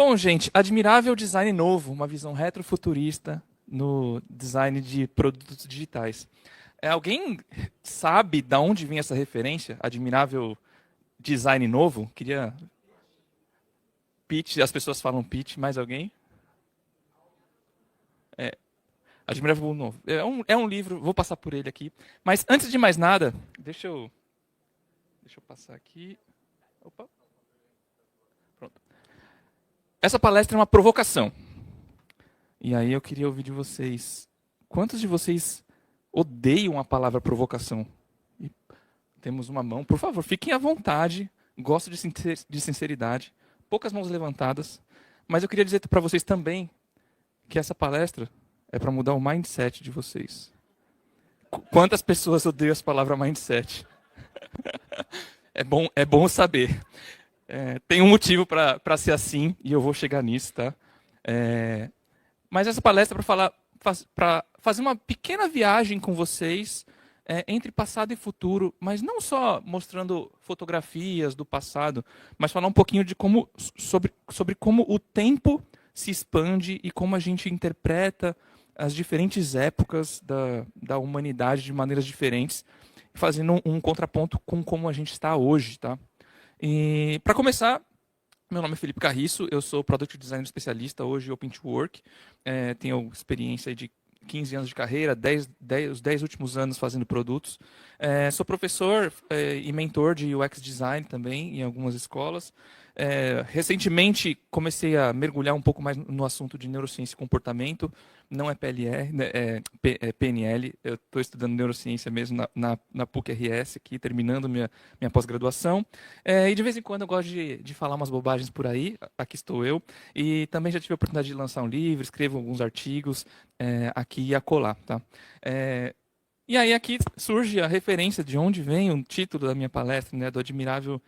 Bom, gente, admirável design novo, uma visão retrofuturista no design de produtos digitais. Alguém sabe de onde vem essa referência? Admirável design novo? Queria pitch, as pessoas falam pitch, mais alguém? Admirável novo. É um livro, vou passar por ele aqui. Mas antes de mais nada, deixa eu passar aqui. Opa, pronto. Essa palestra é uma provocação. E aí eu queria ouvir de vocês. Quantos de vocês odeiam a palavra provocação? E temos uma mão. Por favor, fiquem à vontade. Gosto de sinceridade. Poucas mãos levantadas. Mas eu queria dizer para vocês também que essa palestra é para mudar o mindset de vocês. Quantas pessoas odeiam essa palavra mindset? É bom saber. Tem um motivo para ser assim e eu vou chegar nisso, tá? Mas essa palestra é para fazer uma pequena viagem com vocês entre passado e futuro, mas não só mostrando fotografias do passado, mas falar um pouquinho sobre como o tempo se expande e como a gente interpreta as diferentes épocas da humanidade de maneiras diferentes, fazendo um contraponto com como a gente está hoje, tá? E para começar, meu nome é Felipe Carriço, eu sou Product Designer especialista, hoje Open to Work. Tenho experiência de 15 anos de carreira, os 10 últimos anos fazendo produtos. Sou professor e mentor de UX Design também em algumas escolas. Recentemente comecei a mergulhar um pouco mais no assunto de neurociência e comportamento. Não é PLR, né, é PNL. Eu estou estudando neurociência mesmo na PUC-RS, aqui, terminando minha pós-graduação. E de vez em quando eu gosto de falar umas bobagens por aí. Aqui estou eu. E também já tive a oportunidade de lançar um livro, escrevo alguns artigos aqui e acolá. Tá? E aí aqui surge a referência de onde vem o título da minha palestra, né, do Admirável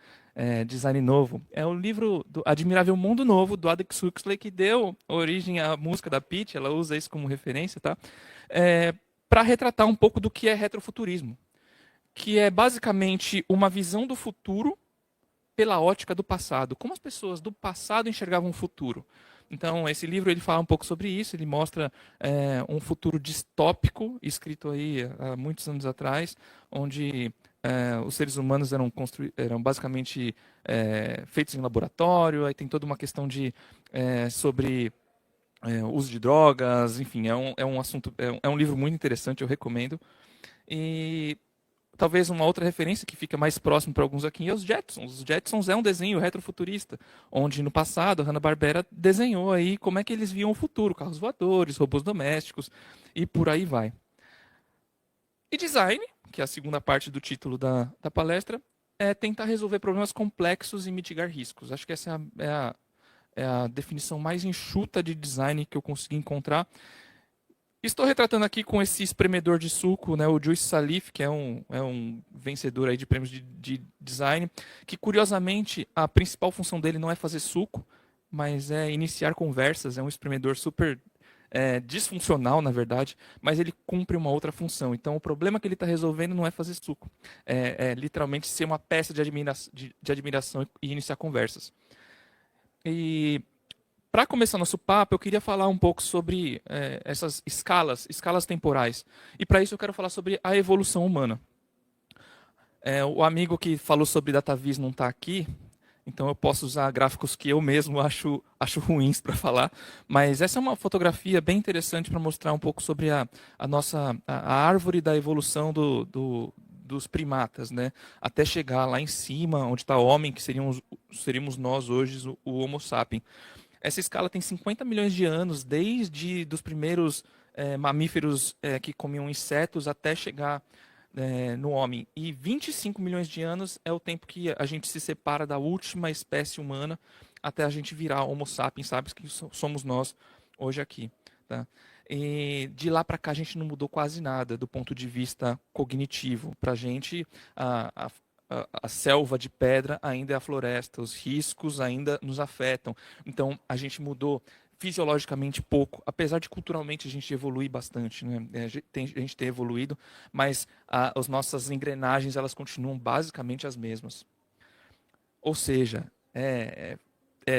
Design Novo. É o livro do Admirável Mundo Novo, do Aldous Huxley, que deu origem à música da Pitty, ela usa isso como referência, tá? Para retratar um pouco do que é retrofuturismo, que é basicamente uma visão do futuro pela ótica do passado. Como as pessoas do passado enxergavam o futuro. Então, esse livro ele fala um pouco sobre isso, ele mostra um futuro distópico, escrito aí há muitos anos atrás, onde os seres humanos eram basicamente feitos em laboratório, aí tem toda uma questão sobre uso de drogas, enfim, é um assunto, é um livro muito interessante, eu recomendo. E talvez uma outra referência que fica mais próximo para alguns aqui é os Jetsons. Os Jetsons é um desenho retrofuturista, onde no passado a Hanna-Barbera desenhou aí como é que eles viam o futuro, carros voadores, robôs domésticos e por aí vai. E design, que é a segunda parte do título da palestra, é tentar resolver problemas complexos e mitigar riscos. Acho que essa é a definição mais enxuta de design que eu consegui encontrar. Estou retratando aqui com esse espremedor de suco, né, o Juice Salif, que é um vencedor aí de prêmios de design, que curiosamente a principal função dele não é fazer suco, mas é iniciar conversas. É um espremedor super disfuncional, na verdade, mas ele cumpre uma outra função. Então o problema que ele está resolvendo não é fazer suco, é literalmente ser uma peça de admiração e iniciar conversas. E para começar nosso papo, eu queria falar um pouco sobre essas escalas temporais. E para isso eu quero falar sobre a evolução humana. O amigo que falou sobre DataVis não está aqui, então eu posso usar gráficos que eu mesmo acho ruins para falar. Mas essa é uma fotografia bem interessante para mostrar um pouco sobre a árvore da evolução dos primatas, né? Até chegar lá em cima, onde está o homem, que seríamos nós hoje, o Homo sapiens. Essa escala tem 50 milhões de anos, desde dos primeiros mamíferos que comiam insetos até chegar no homem. E 25 milhões de anos é o tempo que a gente se separa da última espécie humana até a gente virar Homo sapiens, sabe? Que somos nós hoje aqui. Tá? E de lá para cá a gente não mudou quase nada do ponto de vista cognitivo. Para a gente, a selva de pedra ainda é a floresta, os riscos ainda nos afetam. Então, a gente mudou fisiologicamente pouco, apesar de culturalmente a gente evoluir bastante, né? A gente tem evoluído, mas as nossas engrenagens elas continuam basicamente as mesmas. Ou seja,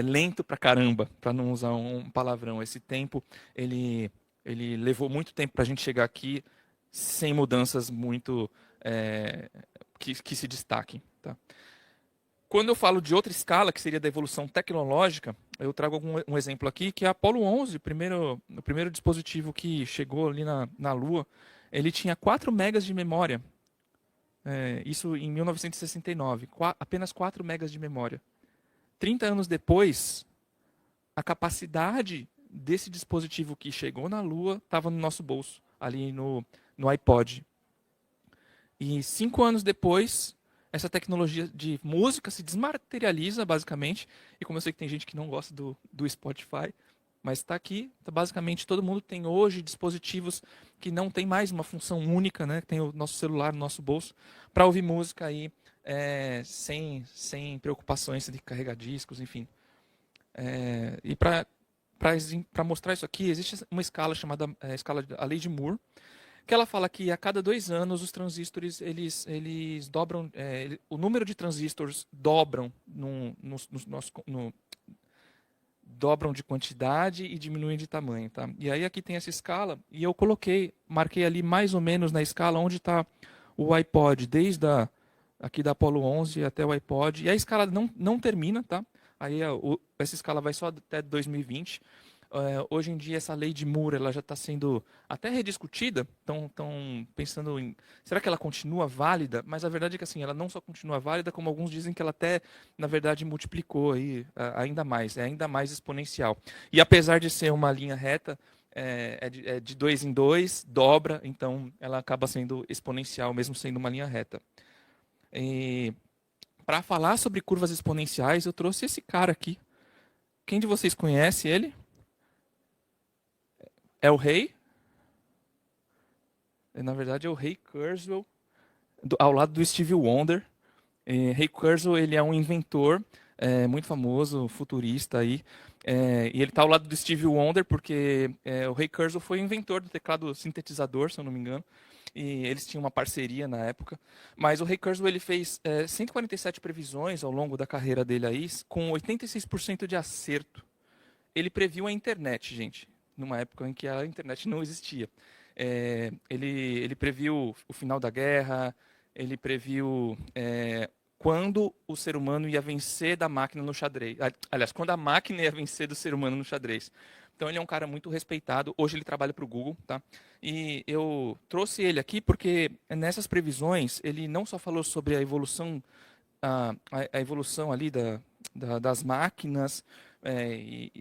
lento pra caramba, para não usar um palavrão. Esse tempo, ele, ele levou muito tempo para a gente chegar aqui sem mudanças muito que se destaquem. Tá? Quando eu falo de outra escala, que seria da evolução tecnológica, eu trago um exemplo aqui, que é a Apollo 11, o primeiro dispositivo que chegou ali na Lua. Ele tinha 4 megas de memória. Isso em 1969. Apenas 4 megas de memória. 30 anos depois, a capacidade desse dispositivo que chegou na Lua estava no nosso bolso, ali no iPod. E 5 anos depois, essa tecnologia de música se desmaterializa, basicamente. E como eu sei que tem gente que não gosta do Spotify, mas está aqui, basicamente todo mundo tem hoje dispositivos que não tem mais uma função única, né? Tem o nosso celular no nosso bolso, para ouvir música aí sem preocupações de carregar discos, enfim. E para mostrar isso aqui, existe uma escala chamada a lei de Moore, que ela fala que a cada 2 anos os transistores eles dobram, o número de transistores dobram dobram de quantidade e diminuem de tamanho, tá? E aí aqui tem essa escala e eu marquei ali mais ou menos na escala onde está o iPod, desde aqui da Apollo 11 até o iPod. E a escala não termina, tá? Aí essa escala vai só até 2020. Hoje em dia essa lei de Moore ela já está sendo até rediscutida. Estão pensando em será que ela continua válida? Mas a verdade é que assim ela não só continua válida, como alguns dizem que ela até na verdade multiplicou aí ainda mais, é ainda mais exponencial. E apesar de ser uma linha reta, de 2 em 2, dobra, então ela acaba sendo exponencial mesmo sendo uma linha reta. E para falar sobre curvas exponenciais, eu trouxe esse cara aqui. Quem de vocês conhece ele? É o Ray. Na verdade, é o Ray Kurzweil, ao lado do Stevie Wonder. Ray Kurzweil ele é um inventor muito famoso, futurista aí. E ele está ao lado do Stevie Wonder porque o Ray Kurzweil foi o inventor do teclado sintetizador, se eu não me engano. E eles tinham uma parceria na época. Mas o Ray Kurzweil ele fez 147 previsões ao longo da carreira dele aí, com 86% de acerto. Ele previu a internet, gente, numa época em que a internet não existia. Ele previu o final da guerra, ele previu quando o ser humano ia vencer da máquina no xadrez. Aliás, quando a máquina ia vencer do ser humano no xadrez. Então ele é um cara muito respeitado. Hoje ele trabalha para o Google, tá? E eu trouxe ele aqui porque nessas previsões ele não só falou sobre a evolução, a evolução ali das máquinas,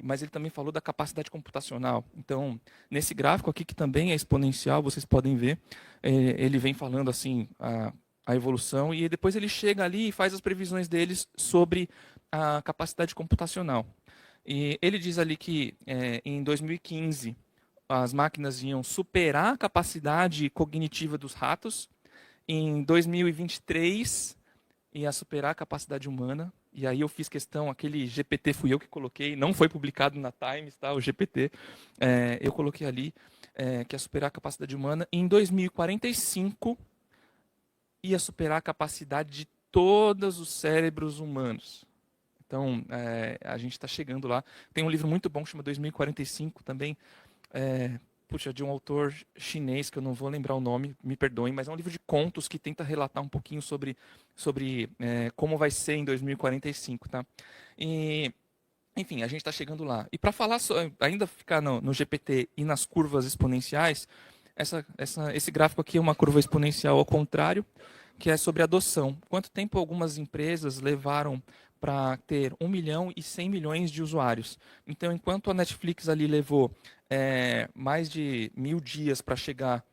mas ele também falou da capacidade computacional. Então, nesse gráfico aqui, que também é exponencial, vocês podem ver, ele vem falando assim a evolução, e depois ele chega ali e faz as previsões deles sobre a capacidade computacional. E ele diz ali que em 2015 as máquinas iam superar a capacidade cognitiva dos ratos, em 2023 ia superar a capacidade humana. E aí eu fiz questão, aquele GPT fui eu que coloquei, não foi publicado na Times, tá? O GPT, eu coloquei ali que ia superar a capacidade humana. E em 2045 ia superar a capacidade de todos os cérebros humanos. Então, a gente está chegando lá. Tem um livro muito bom, chama 2045 também, de um autor chinês, que eu não vou lembrar o nome, me perdoem, mas é um livro de contos que tenta relatar um pouquinho sobre como vai ser em 2045. Tá? E, enfim, a gente está chegando lá. E para falar, ainda ficar no GPT e nas curvas exponenciais, esse gráfico aqui é uma curva exponencial ao contrário, que é sobre adoção. Quanto tempo algumas empresas levaram para ter 1 milhão e 100 milhões de usuários. Então, enquanto a Netflix ali levou mais de 1.000 dias para chegar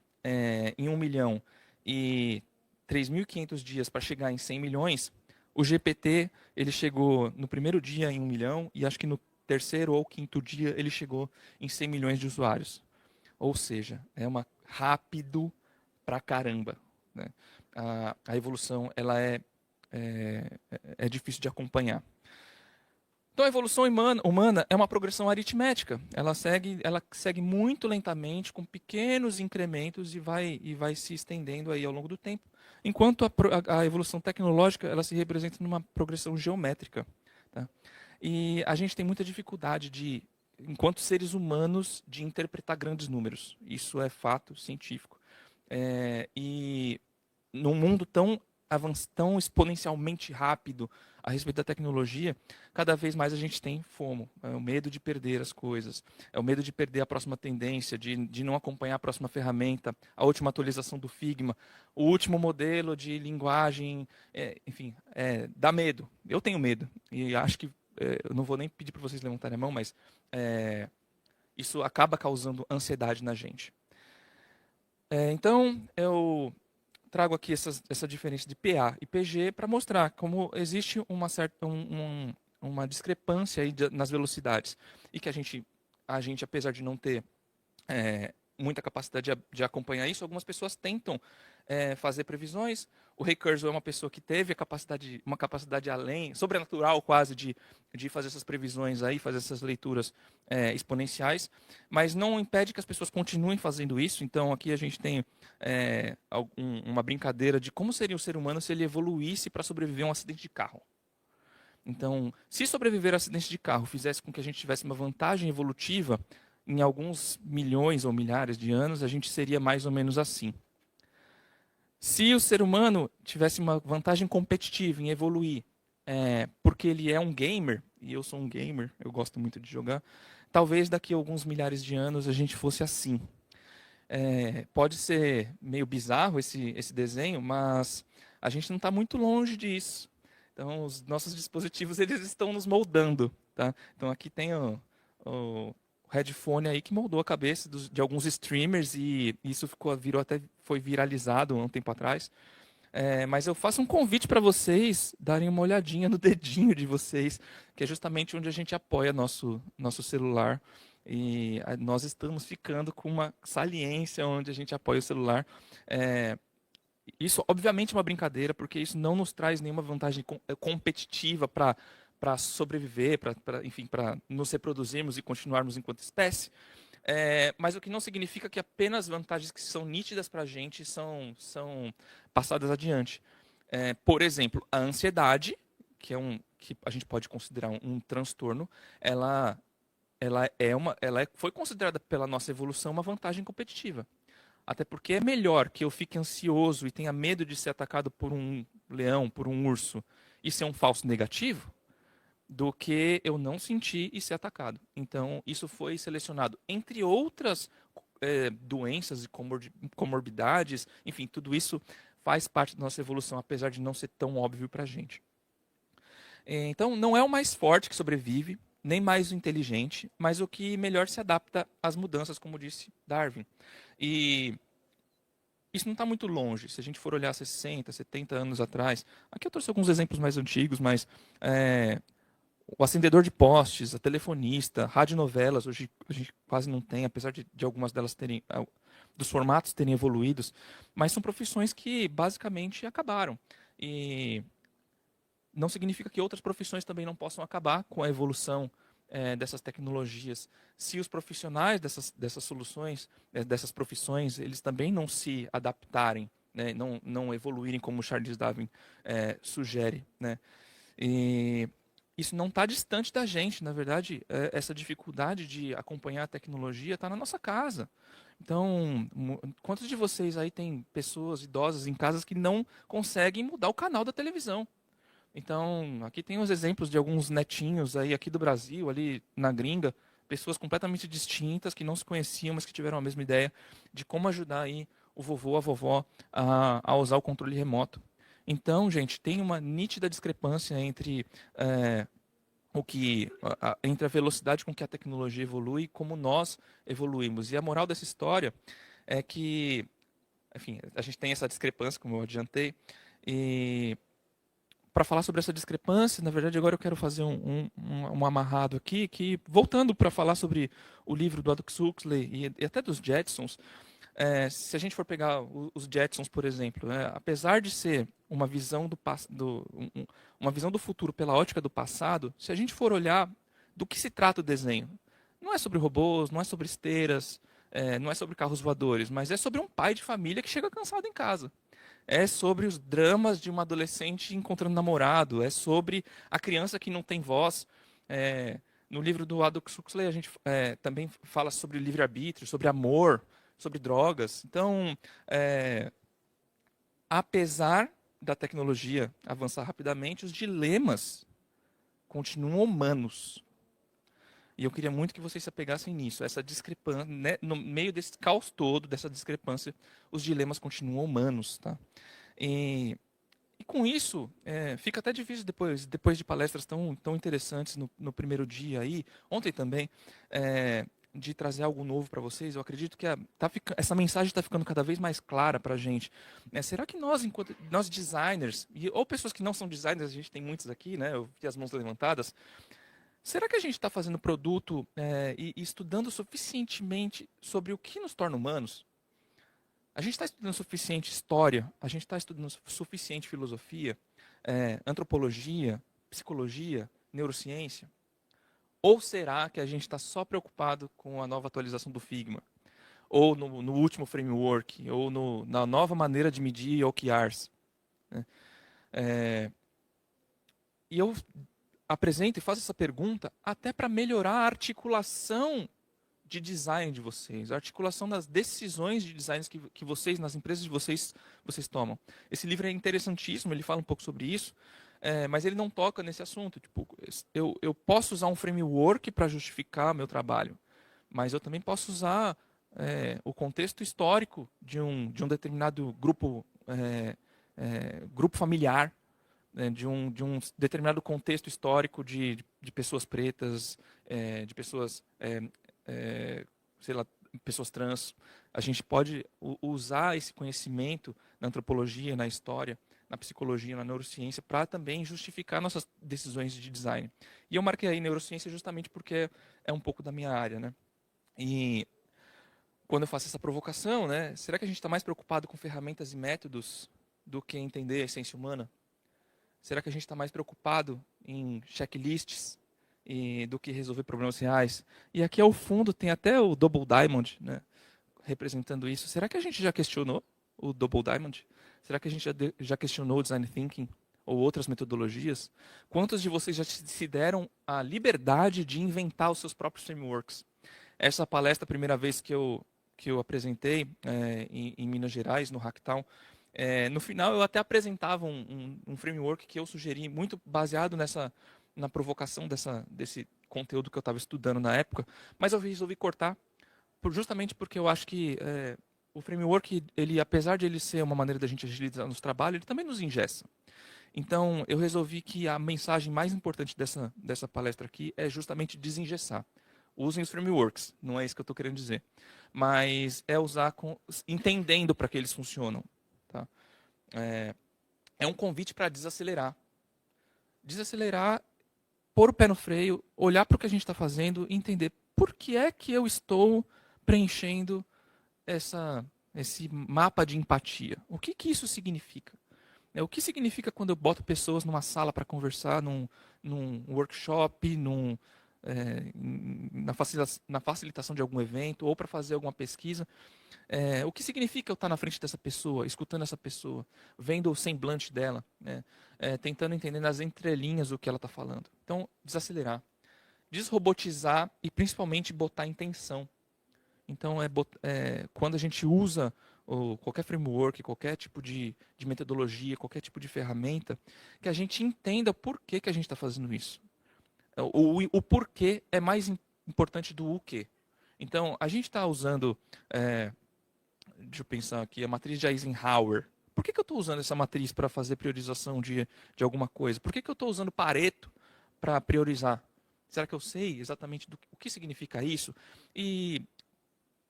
em 1 milhão e 3.500 dias para chegar em 100 milhões, o GPT ele chegou no primeiro dia em 1 milhão e acho que no terceiro ou quinto dia ele chegou em 100 milhões de usuários. Ou seja, rápido pra caramba. Né? A evolução ela é difícil de acompanhar. Então, a evolução humana é uma progressão aritmética. Ela segue muito lentamente, com pequenos incrementos e vai se estendendo aí ao longo do tempo. Enquanto a evolução tecnológica ela se representa numa progressão geométrica. Tá? E a gente tem muita dificuldade enquanto seres humanos, de interpretar grandes números. Isso é fato científico. E num mundo tão exponencialmente rápido a respeito da tecnologia, cada vez mais a gente tem FOMO, é o medo de perder as coisas, é o medo de perder a próxima tendência, de não acompanhar a próxima ferramenta, a última atualização do Figma, o último modelo de linguagem, enfim, dá medo. Eu tenho medo e acho que eu não vou nem pedir para vocês levantarem a mão, mas isso acaba causando ansiedade na gente. Então, eu trago aqui essa diferença de PA e PG para mostrar como existe uma discrepância aí nas velocidades e que a gente, apesar de não ter muita capacidade de acompanhar isso, algumas pessoas tentam fazer previsões. O Ray Kurzweil é uma pessoa que teve uma capacidade além, sobrenatural quase, de fazer essas previsões aí, fazer essas leituras exponenciais, mas não impede que as pessoas continuem fazendo isso. Então aqui a gente tem uma brincadeira de como seria o ser humano se ele evoluísse para sobreviver a um acidente de carro. Então, se sobreviver a acidente de carro fizesse com que a gente tivesse uma vantagem evolutiva, em alguns milhões ou milhares de anos, a gente seria mais ou menos assim. Se o ser humano tivesse uma vantagem competitiva em evoluir, porque ele é um gamer, e eu sou um gamer, eu gosto muito de jogar, talvez daqui a alguns milhares de anos a gente fosse assim. Pode ser meio bizarro esse desenho, mas a gente não está muito longe disso. Então, os nossos dispositivos eles estão nos moldando. Tá? Então, aqui tem o headphone aí que moldou a cabeça de alguns streamers e isso foi viralizado um tempo atrás. Mas eu faço um convite para vocês darem uma olhadinha no dedinho de vocês, que é justamente onde a gente apoia nosso celular. E nós estamos ficando com uma saliência onde a gente apoia o celular. Isso, obviamente, é uma brincadeira, porque isso não nos traz nenhuma vantagem competitiva para sobreviver, enfim, para nos reproduzirmos e continuarmos enquanto espécie. Mas o que não significa que apenas vantagens que são nítidas para a gente são passadas adiante. Por exemplo, a ansiedade, que a gente pode considerar um transtorno, foi considerada pela nossa evolução uma vantagem competitiva. Até porque é melhor que eu fique ansioso e tenha medo de ser atacado por um leão, por um urso, e ser um falso negativo, do que eu não sentir e ser atacado. Então, isso foi selecionado, entre outras doenças e comorbidades, enfim, tudo isso faz parte da nossa evolução, apesar de não ser tão óbvio para a gente. Então, não é o mais forte que sobrevive, nem mais o inteligente, mas o que melhor se adapta às mudanças, como disse Darwin. E isso não está muito longe. Se a gente for olhar 60, 70 anos atrás, aqui eu trouxe alguns exemplos mais antigos, mas o acendedor de postes, a telefonista, radionovelas, hoje a gente quase não tem, apesar de algumas delas dos formatos terem evoluídos, mas são profissões que basicamente acabaram. E não significa que outras profissões também não possam acabar com a evolução dessas tecnologias. Se os profissionais dessas soluções, dessas profissões, eles também não se adaptarem, né, não evoluírem como Charles Darwin sugere, né? E isso não está distante da gente, na verdade, essa dificuldade de acompanhar a tecnologia está na nossa casa. Então, quantos de vocês aí têm pessoas idosas em casas que não conseguem mudar o canal da televisão? Então, aqui tem os exemplos de alguns netinhos aí aqui do Brasil, ali na gringa, pessoas completamente distintas, que não se conheciam, mas que tiveram a mesma ideia de como ajudar aí o vovô, a vovó a usar o controle remoto. Então, gente, tem uma nítida discrepância entre entre a velocidade com que a tecnologia evolui e como nós evoluímos. E a moral dessa história é que, enfim, a gente tem essa discrepância, como eu adiantei, e para falar sobre essa discrepância, na verdade, agora eu quero fazer um amarrado aqui, que voltando para falar sobre o livro do Aldous Huxley e até dos Jetsons, se a gente for pegar os Jetsons, por exemplo, apesar de ser uma visão uma visão do futuro pela ótica do passado, se a gente for olhar do que se trata o desenho, não é sobre robôs, não é sobre esteiras, não é sobre carros voadores, mas é sobre um pai de família que chega cansado em casa. É sobre os dramas de uma adolescente encontrando namorado, é sobre a criança que não tem voz, No livro do Aldous Huxley, a gente também fala sobre livre-arbítrio, sobre amor, sobre drogas. Então, apesar da tecnologia avançar rapidamente, os dilemas continuam humanos. E eu queria muito que vocês se apegassem nisso, essa discrepância, né? No meio desse caos todo, dessa discrepância, os dilemas continuam humanos, tá? E com isso, fica até difícil depois de palestras tão interessantes no primeiro dia aí, ontem também, de trazer algo novo para vocês. Eu acredito que essa mensagem está ficando cada vez mais clara para a gente. Será que nós, enquanto nós designers, ou pessoas que não são designers, a gente tem muitos aqui, né? Eu vi as mãos levantadas. Será que a gente está fazendo produto e estudando suficientemente sobre o que nos torna humanos? A gente está estudando suficiente história? A gente está estudando suficiente filosofia, antropologia, psicologia, neurociência? Ou será que a gente está só preocupado com a nova atualização do Figma? Ou no último framework? Ou na nova maneira de medir OKRs? Né? E eu apresento e faço essa pergunta até para melhorar a articulação de design de vocês, a articulação das decisões de design que vocês, nas empresas de vocês tomam. Esse livro é interessantíssimo, ele fala um pouco sobre isso, mas ele não toca nesse assunto. Tipo, eu posso usar um framework para justificar meu trabalho, mas eu também posso usar o contexto histórico de um determinado grupo, grupo familiar, de um determinado contexto histórico de pessoas pretas, de pessoas, sei lá, pessoas trans. A gente pode usar esse conhecimento na antropologia, na história, na psicologia, na neurociência, para também justificar nossas decisões de design. E eu marquei aí neurociência justamente porque é um pouco da minha área, né? E quando eu faço essa provocação, né, será que a gente está mais preocupado com ferramentas e métodos do que entender a essência humana? Será que a gente está mais preocupado em checklists do que resolver problemas reais? E aqui ao fundo tem até o Double Diamond, né, representando isso. Será que a gente já questionou o Double Diamond? Será que a gente já questionou o Design Thinking ou outras metodologias? Quantos de vocês já se deram a liberdade de inventar os seus próprios frameworks? Essa palestra, a primeira vez que eu apresentei em Minas Gerais, no Hacktown, no final, eu até apresentava um framework que eu sugeri, muito baseado na provocação desse conteúdo que eu estava estudando na época, mas eu resolvi cortar, justamente porque eu acho que o framework, ele, apesar de ele ser uma maneira da gente agilizar nosso trabalho, ele também nos engessa. Então, eu resolvi que a mensagem mais importante dessa palestra aqui é justamente desengessar. Usem os frameworks, não é isso que eu estou querendo dizer. Mas é usar entendendo para que eles funcionam. Tá? É um convite para desacelerar. Desacelerar, pôr o pé no freio, olhar para o que a gente está fazendo e entender por que é que eu estou preenchendo esse mapa de empatia. O que isso significa? O que significa quando eu boto pessoas numa sala para conversar, num workshop, na facilitação de algum evento ou para fazer alguma pesquisa? O que significa eu estar na frente dessa pessoa, escutando essa pessoa, vendo o semblante dela, né? Tentando entender nas entrelinhas o que ela está falando. Então, desacelerar, desrobotizar e principalmente botar intenção. Então, quando a gente usa qualquer framework, qualquer tipo de metodologia, qualquer tipo de ferramenta, que a gente entenda por que a gente está fazendo isso. O porquê é mais importante do o quê. Então, a gente está usando, deixa eu pensar aqui, a matriz de Eisenhower. Por que eu estou usando essa matriz para fazer priorização de alguma coisa? Por que eu estou usando Pareto para priorizar? Será que eu sei exatamente o que significa isso? E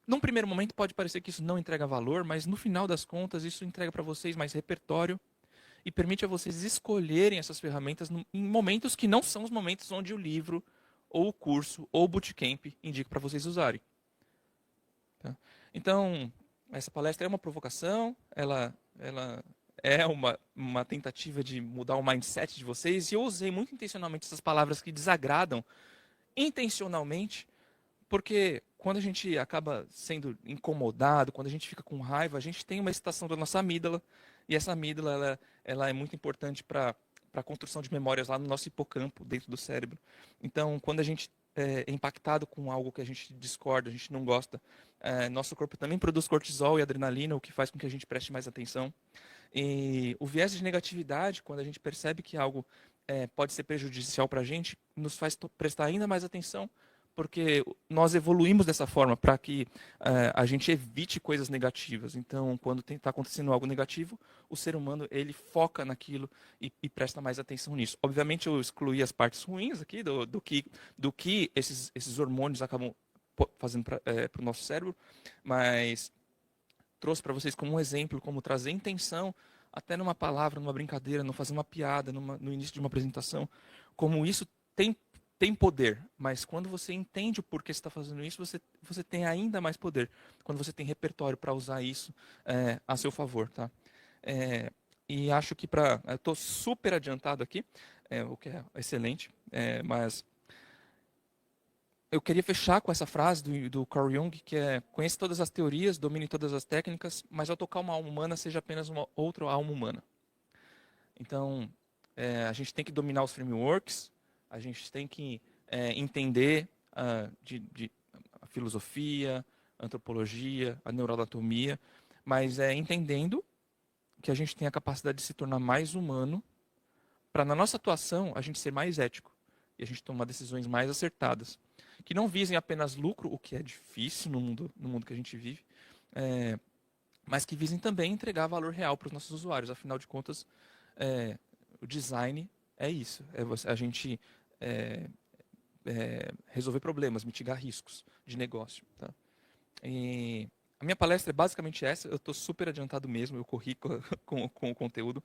num primeiro momento pode parecer que isso não entrega valor, mas no final das contas isso entrega para vocês mais repertório e permite a vocês escolherem essas ferramentas em momentos que não são os momentos onde o livro, ou o curso, ou o bootcamp indica para vocês usarem. Tá? Então, essa palestra é uma provocação, ela é uma tentativa de mudar o mindset de vocês, e eu usei muito intencionalmente essas palavras que desagradam, intencionalmente, porque quando a gente acaba sendo incomodado, quando a gente fica com raiva, a gente tem uma excitação da nossa amígdala, e essa amígdala ela é muito importante para a construção de memórias lá no nosso hipocampo, dentro do cérebro. Então, quando a gente é impactado com algo que a gente discorda, a gente não gosta, nosso corpo também produz cortisol e adrenalina, o que faz com que a gente preste mais atenção. E o viés de negatividade, quando a gente percebe que algo pode ser prejudicial para a gente, nos faz prestar ainda mais atenção, porque nós evoluímos dessa forma para que a gente evite coisas negativas. Então, quando está acontecendo algo negativo, o ser humano ele foca naquilo e presta mais atenção nisso. Obviamente, eu excluí as partes ruins aqui do que esses hormônios acabam fazendo para o nosso cérebro, mas trouxe para vocês como um exemplo, como trazer intenção até numa palavra, numa brincadeira, não fazer uma piada no início de uma apresentação, como isso tem poder, mas quando você entende o porquê você está fazendo isso, você tem ainda mais poder, quando você tem repertório para usar isso a seu favor, tá? E acho que eu estou super adiantado aqui, o que é excelente, mas eu queria fechar com essa frase do Carl Jung, que é: conheça todas as teorias, domine todas as técnicas, mas ao tocar uma alma humana, seja apenas uma outra alma humana. Então, a gente tem que dominar os frameworks, a gente tem que entender a filosofia, a antropologia, a neuroanatomia, mas entendendo que a gente tem a capacidade de se tornar mais humano, para na nossa atuação a gente ser mais ético e a gente tomar decisões mais acertadas, que não visem apenas lucro, o que é difícil no mundo que a gente vive, mas que visem também entregar valor real para os nossos usuários. Afinal de contas, o design é isso, a gente resolver problemas, mitigar riscos de negócio. Tá? E a minha palestra é basicamente essa, eu estou super adiantado mesmo, eu corri com o conteúdo.